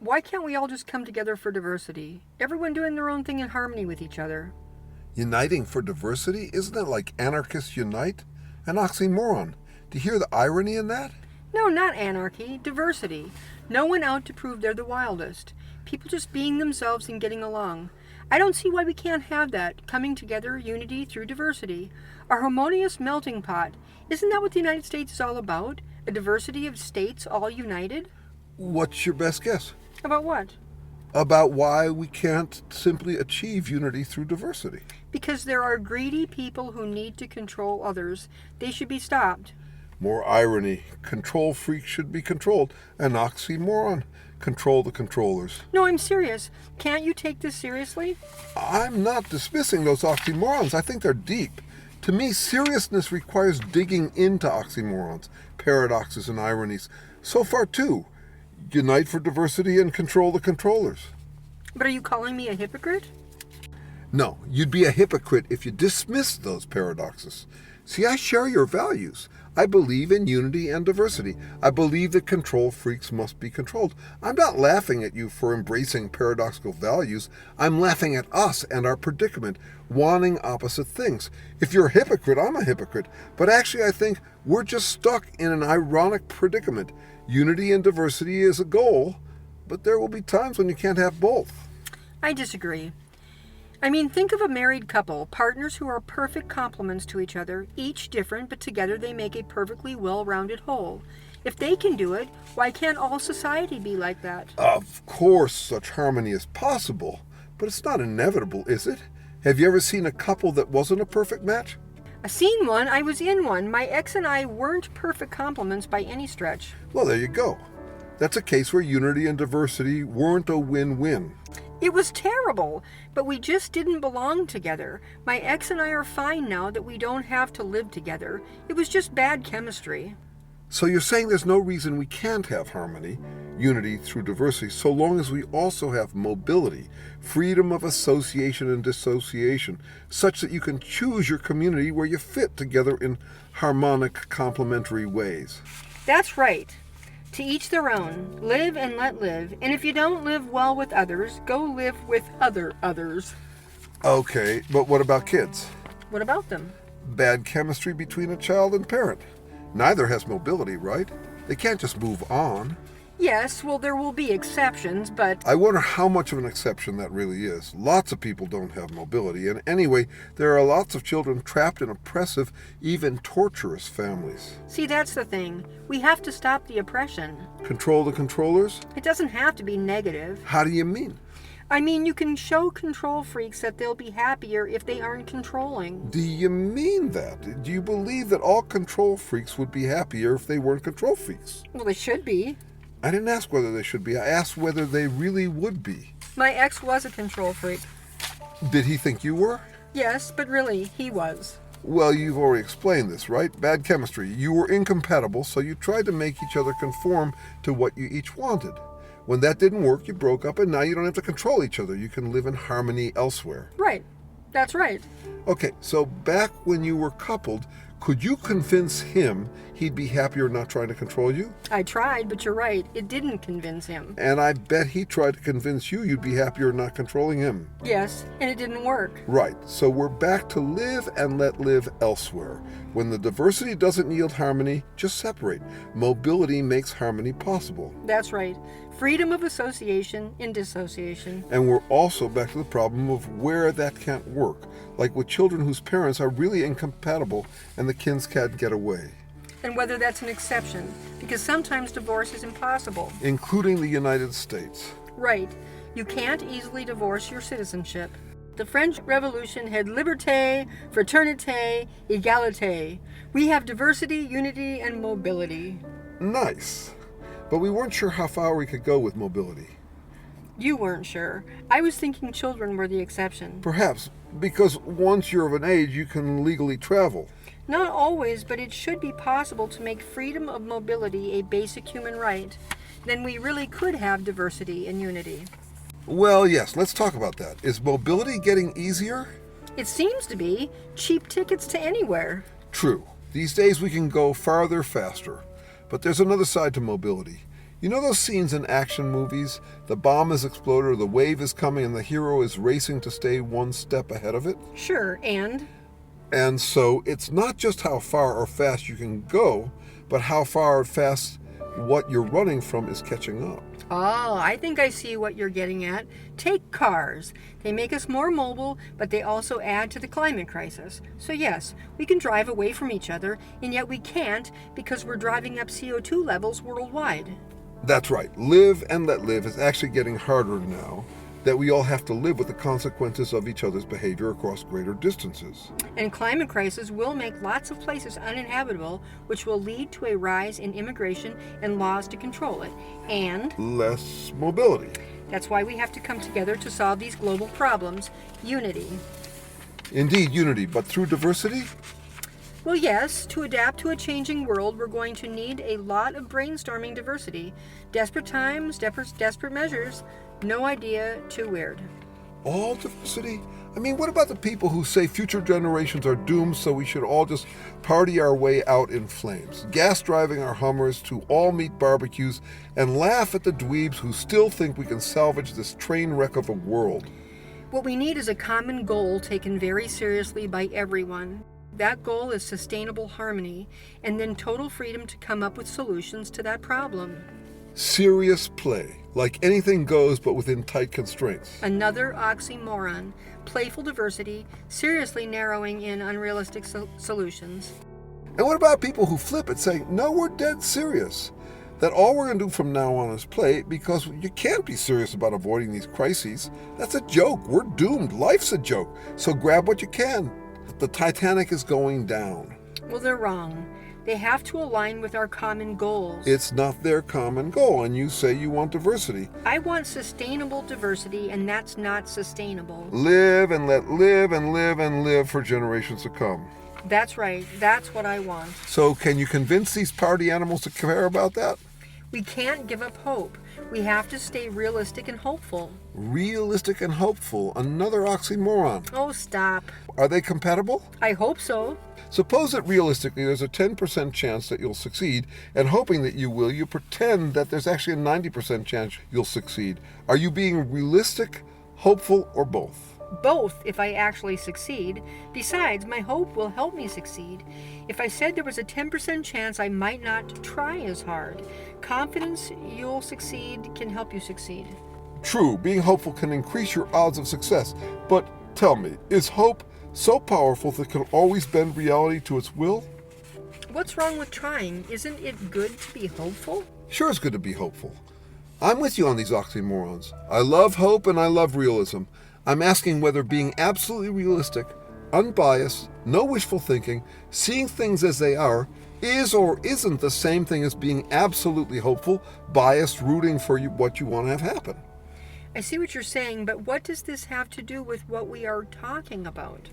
Why can't we all just come together for diversity? Everyone doing their own thing in harmony with each other. Uniting for diversity? Isn't it like anarchists unite? An oxymoron. Do you hear the irony in that? No, not anarchy, diversity. No one out to prove they're the wildest. People just being themselves and getting along. I don't see why we can't have that, coming together, unity through diversity. A harmonious melting pot. Isn't that what the United States is all about? A diversity of states all united? What's your best guess? About what? About why we can't simply achieve unity through diversity. Because there are greedy people who need to control others. They should be stopped. More irony. Control freaks should be controlled. An oxymoron. Control the controllers. No, I'm serious. Can't you take this seriously? I'm not dismissing those oxymorons. I think they're deep. To me, seriousness requires digging into oxymorons, paradoxes, and ironies. So far, too. Unite for diversity and control the controllers. But are you calling me a hypocrite? No, you'd be a hypocrite if you dismissed those paradoxes. See, I share your values. I believe in unity and diversity. I believe that control freaks must be controlled. I'm not laughing at you for embracing paradoxical values. I'm laughing at us and our predicament, wanting opposite things. If you're a hypocrite, I'm a hypocrite. But actually, I think we're just stuck in an ironic predicament. Unity and diversity is a goal, but there will be times when you can't have both. I disagree. I mean, think of a married couple, partners who are perfect complements to each other, each different, but together they make a perfectly well-rounded whole. If they can do it, why can't all society be like that? Of course, such harmony is possible, but it's not inevitable, is it? Have you ever seen a couple that wasn't a perfect match? I've seen one. I was in one. My ex and I weren't perfect complements by any stretch. Well, there you go. That's a case where unity and diversity weren't a win-win. It was terrible, but we just didn't belong together. My ex and I are fine now that we don't have to live together. It was just bad chemistry. So you're saying there's no reason we can't have harmony, unity through diversity, so long as we also have mobility, freedom of association and dissociation, such that you can choose your community where you fit together in harmonic, complementary ways. That's right. To each their own. Live and let live. And if you don't live well with others, go live with others. Okay, but what about kids? What about them? Bad chemistry between a child and parent. Neither has mobility, right? They can't just move on. Yes, well, there will be exceptions, but... I wonder how much of an exception that really is. Lots of people don't have mobility, and anyway, there are lots of children trapped in oppressive, even torturous families. See, that's the thing. We have to stop the oppression. Control the controllers? It doesn't have to be negative. How do you mean? I mean, you can show control freaks that they'll be happier if they aren't controlling. Do you mean that? Do you believe that all control freaks would be happier if they weren't control freaks? Well, they should be. I didn't ask whether they should be. I asked whether they really would be. My ex was a control freak. Did he think you were? Yes, but really, he was. Well, you've already explained this, right? Bad chemistry. You were incompatible, so you tried to make each other conform to what you each wanted. When that didn't work, you broke up, and now you don't have to control each other. You can live in harmony elsewhere. Right. That's right. Okay, so back when you were coupled, could you convince him he'd be happier not trying to control you? I tried, but you're right. It didn't convince him. And I bet he tried to convince you you'd be happier not controlling him. Yes, and it didn't work. Right, so we're back to live and let live elsewhere. When the diversity doesn't yield harmony, just separate. Mobility makes harmony possible. That's right. Freedom of association in dissociation. And we're also back to the problem of where that can't work, like with children whose parents are really incompatible and the kids can't get away. And whether that's an exception, because sometimes divorce is impossible. Including the United States. Right. You can't easily divorce your citizenship. The French Revolution had liberté, fraternité, égalité. We have diversity, unity, and mobility. Nice. But we weren't sure how far we could go with mobility. You weren't sure. I was thinking children were the exception. Perhaps, because once you're of an age, you can legally travel. Not always, but it should be possible to make freedom of mobility a basic human right. Then we really could have diversity and unity. Well, yes, let's talk about that. Is mobility getting easier? It seems to be. Cheap tickets to anywhere. True. These days we can go farther faster. But there's another side to mobility. You know those scenes in action movies? The bomb has exploded or the wave is coming and the hero is racing to stay one step ahead of it? Sure, and? And so it's not just how far or fast you can go, but how far or fast what you're running from is catching up. Oh, I think I see what you're getting at. Take cars. They make us more mobile, but they also add to the climate crisis. So yes, we can drive away from each other, and yet we can't because we're driving up CO2 levels worldwide. That's right. Live and let live is actually getting harder now that we all have to live with the consequences of each other's behavior across greater distances. And climate crisis will make lots of places uninhabitable, which will lead to a rise in immigration and laws to control it. And less mobility. That's why we have to come together to solve these global problems. Unity. Indeed, unity, but through diversity? Well, yes, to adapt to a changing world, we're going to need a lot of brainstorming diversity. Desperate times, desperate measures. No idea too weird. All diversity? I mean, what about the people who say future generations are doomed, so we should all just party our way out in flames, gas driving our Hummers to all-meat barbecues, and laugh at the dweebs who still think we can salvage this train wreck of a world? What we need is a common goal taken very seriously by everyone. That goal is sustainable harmony, and then total freedom to come up with solutions to that problem. Serious play, like anything goes but within tight constraints. Another oxymoron. Playful diversity, seriously narrowing in unrealistic solutions. And what about people who flip it, saying, no, we're dead serious? That all we're going to do from now on is play, because you can't be serious about avoiding these crises. That's a joke. We're doomed. Life's a joke. So grab what you can. The Titanic is going down. Well, they're wrong. They have to align with our common goals. It's not their common goal, and you say you want diversity. I want sustainable diversity, and that's not sustainable. Live and let live and live and live for generations to come. That's right. That's what I want. So can you convince these party animals to care about that? We can't give up hope. We have to stay realistic and hopeful. Realistic and hopeful, another oxymoron. Oh, stop. Are they compatible? I hope so. Suppose that realistically there's a 10% chance that you'll succeed, and hoping that you will, you pretend that there's actually a 90% chance you'll succeed. Are you being realistic, hopeful, or both? Both, if I actually succeed. Besides, my hope will help me succeed. If I said there was a 10% chance, I might not try as hard. Confidence you'll succeed can help you succeed. True, being hopeful can increase your odds of success, but tell me, is hope so powerful that it can always bend reality to its will? What's wrong with trying? Isn't it good to be hopeful? Sure, it's good to be hopeful. I'm with you on these oxymorons. I love hope and I love realism. I'm asking whether being absolutely realistic, unbiased, no wishful thinking, seeing things as they are, is or isn't the same thing as being absolutely hopeful, biased, rooting for what you want to have happen. I see what you're saying, but what does this have to do with what we are talking about?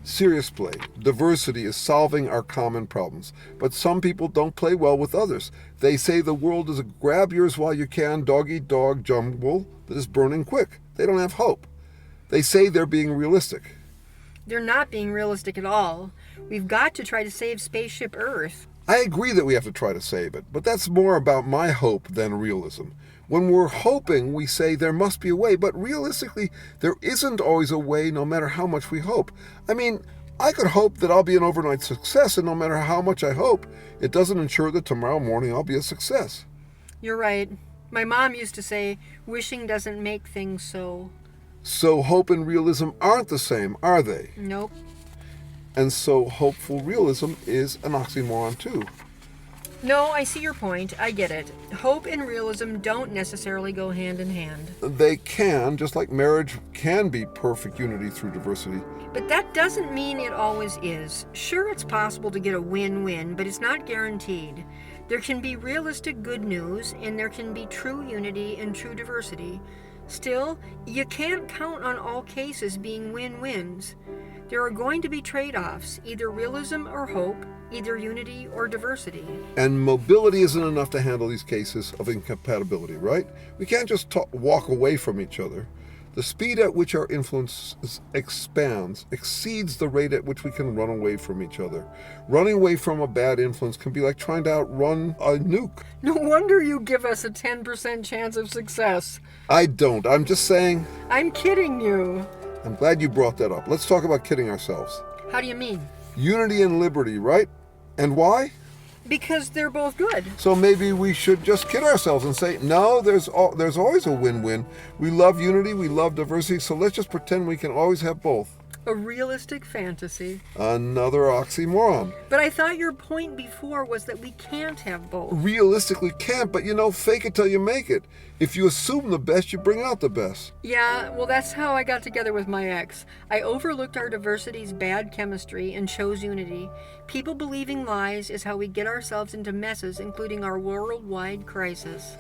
Serious play. Diversity is solving our common problems, but some people don't play well with others. They say the world is a grab yours while you can, dog-eat-dog jumble that is burning quick. They don't have hope. They say they're being realistic. They're not being realistic at all. We've got to try to save Spaceship Earth. I agree that we have to try to save it, but that's more about my hope than realism. When we're hoping, we say there must be a way, but realistically, there isn't always a way no matter how much we hope. I mean, I could hope that I'll be an overnight success, and no matter how much I hope, it doesn't ensure that tomorrow morning I'll be a success. You're right. My mom used to say, wishing doesn't make things so. So hope and realism aren't the same, are they? Nope. And so hopeful realism is an oxymoron too. No, I see your point. I get it. Hope and realism don't necessarily go hand in hand. They can, just like marriage can be perfect unity through diversity. But that doesn't mean it always is. Sure, it's possible to get a win-win, but it's not guaranteed. There can be realistic good news, and there can be true unity and true diversity. Still, you can't count on all cases being win-wins. There are going to be trade-offs, either realism or hope, either unity or diversity. And mobility isn't enough to handle these cases of incompatibility, right? We can't just walk away from each other. The speed at which our influence expands exceeds the rate at which we can run away from each other. Running away from a bad influence can be like trying to outrun a nuke. No wonder you give us a 10% chance of success. I don't. I'm just saying. I'm kidding you. I'm glad you brought that up. Let's talk about kidding ourselves. How do you mean? Unity and liberty, right? And why? Because they're both good. So maybe we should just kid ourselves and say, no, there's always a win-win. We love unity, we love diversity, so let's just pretend we can always have both. A realistic fantasy. Another oxymoron. But I thought your point before was that we can't have both. Realistically can't, but fake it till you make it. If you assume the best, you bring out the best. Yeah, well, that's how I got together with my ex. I overlooked our diversity's bad chemistry and chose unity. People believing lies is how we get ourselves into messes, including our worldwide crisis.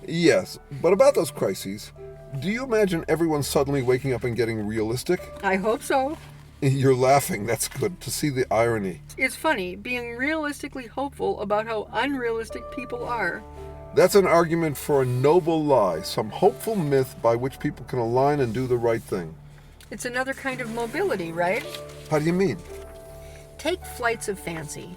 Yes, but about those crises, do you imagine everyone suddenly waking up and getting realistic? I hope so. You're laughing. That's good to see the irony. It's funny, being realistically hopeful about how unrealistic people are. That's an argument for a noble lie, some hopeful myth by which people can align and do the right thing. It's another kind of mobility, right? How do you mean? Take flights of fancy.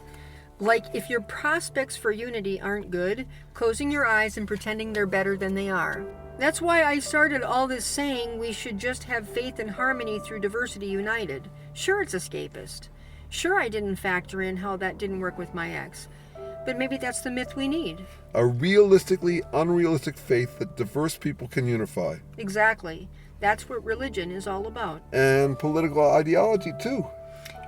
Like, if your prospects for unity aren't good, closing your eyes and pretending they're better than they are. That's why I started all this saying we should just have faith and harmony through diversity united. Sure, it's escapist. Sure, I didn't factor in how that didn't work with my ex. But maybe that's the myth we need. A realistically unrealistic faith that diverse people can unify. Exactly. That's what religion is all about. And political ideology, too.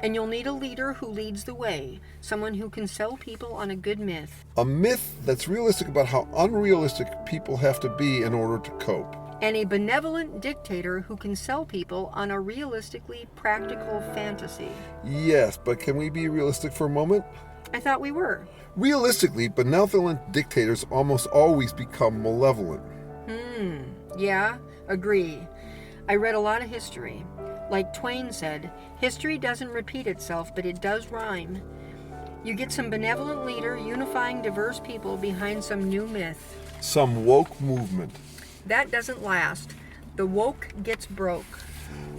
And you'll need a leader who leads the way, someone who can sell people on a good myth. A myth that's realistic about how unrealistic people have to be in order to cope. And a benevolent dictator who can sell people on a realistically practical fantasy. Yes, but can we be realistic for a moment? I thought we were. Realistically, benevolent dictators almost always become malevolent. Yeah, agree. I read a lot of history. Like Twain said, history doesn't repeat itself, but it does rhyme. You get some benevolent leader unifying diverse people behind some new myth. Some woke movement. That doesn't last. The woke gets broke.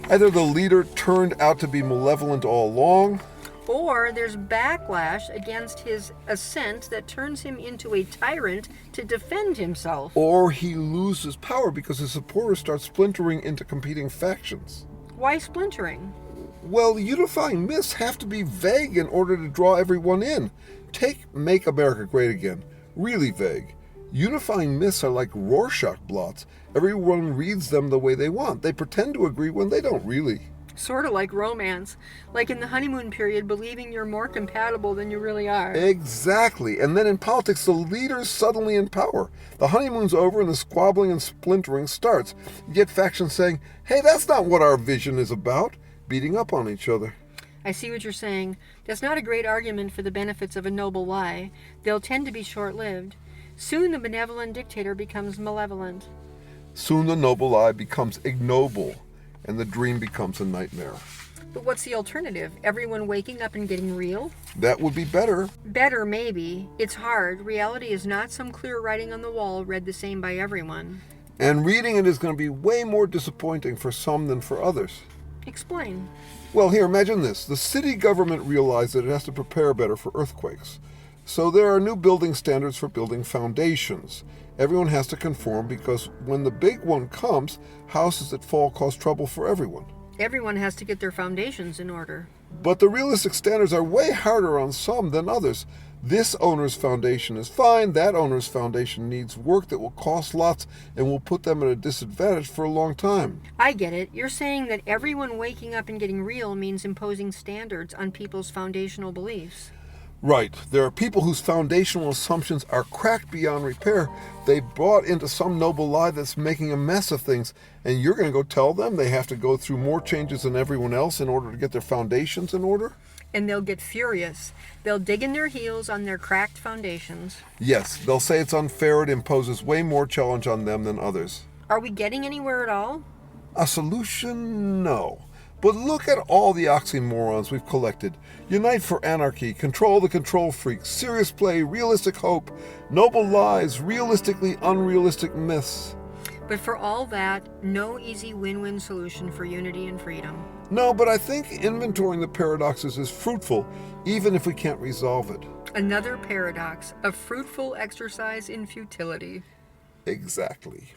Either the leader turned out to be malevolent all along, or there's backlash against his ascent that turns him into a tyrant to defend himself. or he loses power because his supporters start splintering into competing factions. Why splintering? Well, unifying myths have to be vague in order to draw everyone in. Take Make America Great Again. Really vague. Unifying myths are like Rorschach blots. Everyone reads them the way they want. They pretend to agree when they don't really. Sort of like romance. Like in the honeymoon period, believing you're more compatible than you really are. Exactly. And then in politics, the leader's suddenly in power. The honeymoon's over and the squabbling and splintering starts. You get factions saying, hey, that's not what our vision is about, beating up on each other. I see what you're saying. That's not a great argument for the benefits of a noble lie. They'll tend to be short-lived. Soon the benevolent dictator becomes malevolent. Soon the noble lie becomes ignoble, and the dream becomes a nightmare. But what's the alternative? Everyone waking up and getting real? That would be better. Better, maybe. It's hard. Reality is not some clear writing on the wall read the same by everyone. And reading it is going to be way more disappointing for some than for others. Explain. Well, here, imagine this. The city government realized that it has to prepare better for earthquakes. So there are new building standards for building foundations. Everyone has to conform because when the big one comes, houses that fall cause trouble for everyone. Everyone has to get their foundations in order. But the realistic standards are way harder on some than others. This owner's foundation is fine, that owner's foundation needs work that will cost lots and will put them at a disadvantage for a long time. I get it. You're saying that everyone waking up and getting real means imposing standards on people's foundational beliefs. Right. There are people whose foundational assumptions are cracked beyond repair. They've bought into some noble lie that's making a mess of things, and you're going to go tell them they have to go through more changes than everyone else in order to get their foundations in order? And they'll get furious. They'll dig in their heels on their cracked foundations. Yes, they'll say it's unfair, it imposes way more challenge on them than others. Are we getting anywhere at all? A solution? No. But look at all the oxymorons we've collected. Unite for anarchy, control the control freaks, serious play, realistic hope, noble lies, realistically unrealistic myths. But for all that, no easy win-win solution for unity and freedom. No, but I think inventorying the paradoxes is fruitful, even if we can't resolve it. Another paradox, a fruitful exercise in futility. Exactly.